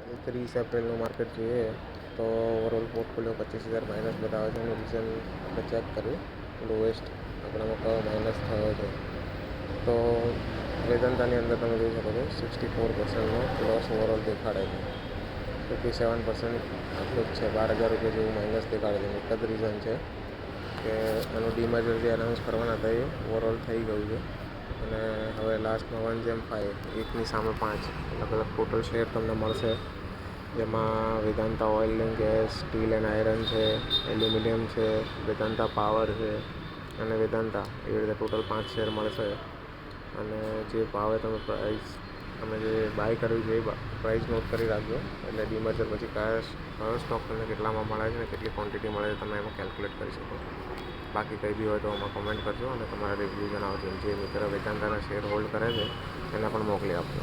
30 એપ્રિલનું market જોઈએ તો overall portfolio 25,000 minus બતાવે છે. એનું રીઝન આપણે ચેક કર્યું. લોએસ્ટ આપણામાં કયો માઇનસ થયો છે તો વેદાંતાની અંદર તમે જોઈ શકો છો 64%નો લોસ ઓવરઓલ દેખાડે છે. 57% આટલું જ છે, 12,000 રૂપિયા જેવું માઇનસ દેખાડે છે. એક જ રીઝન છે કે એનું ડીમર્જર જે એનાઉન્સ કરવાના હતા એ ઓવરઓલ થઈ ગયું છે અને હવે લાસ્ટમાં 1/5 એકની સામે 5 અલગ અલગ ટોટલ શેર તમને મળશે, જેમાં Vedanta oil and gas, steel and iron છે, એલ્યુમિનિયમ છે, વેદાંતા પાવર છે અને વેદાંતા, એવી રીતે ટોટલ 5 શેર મળશે. અને જે ભાવે તમે જે બાય કર્યું છે એ પ્રાઇસ નોટ કરી રાખજો, એટલે ડીમર્જર પછી કયો સ્ટોક તમને કેટલામાં મળે છે અને કેટલી ક્વોન્ટિટી મળે છે તમે એમાં કેલ્ક્યુલેટ કરી શકો. બાકી કંઈ બી હોય તો આમાં કમેન્ટ કરજો અને તમારા રિવ્યૂ જણાવજો. જે મિત્ર વેદાંતાના શેર હોલ્ડ કરે છે એને પણ મોકલી આપજો.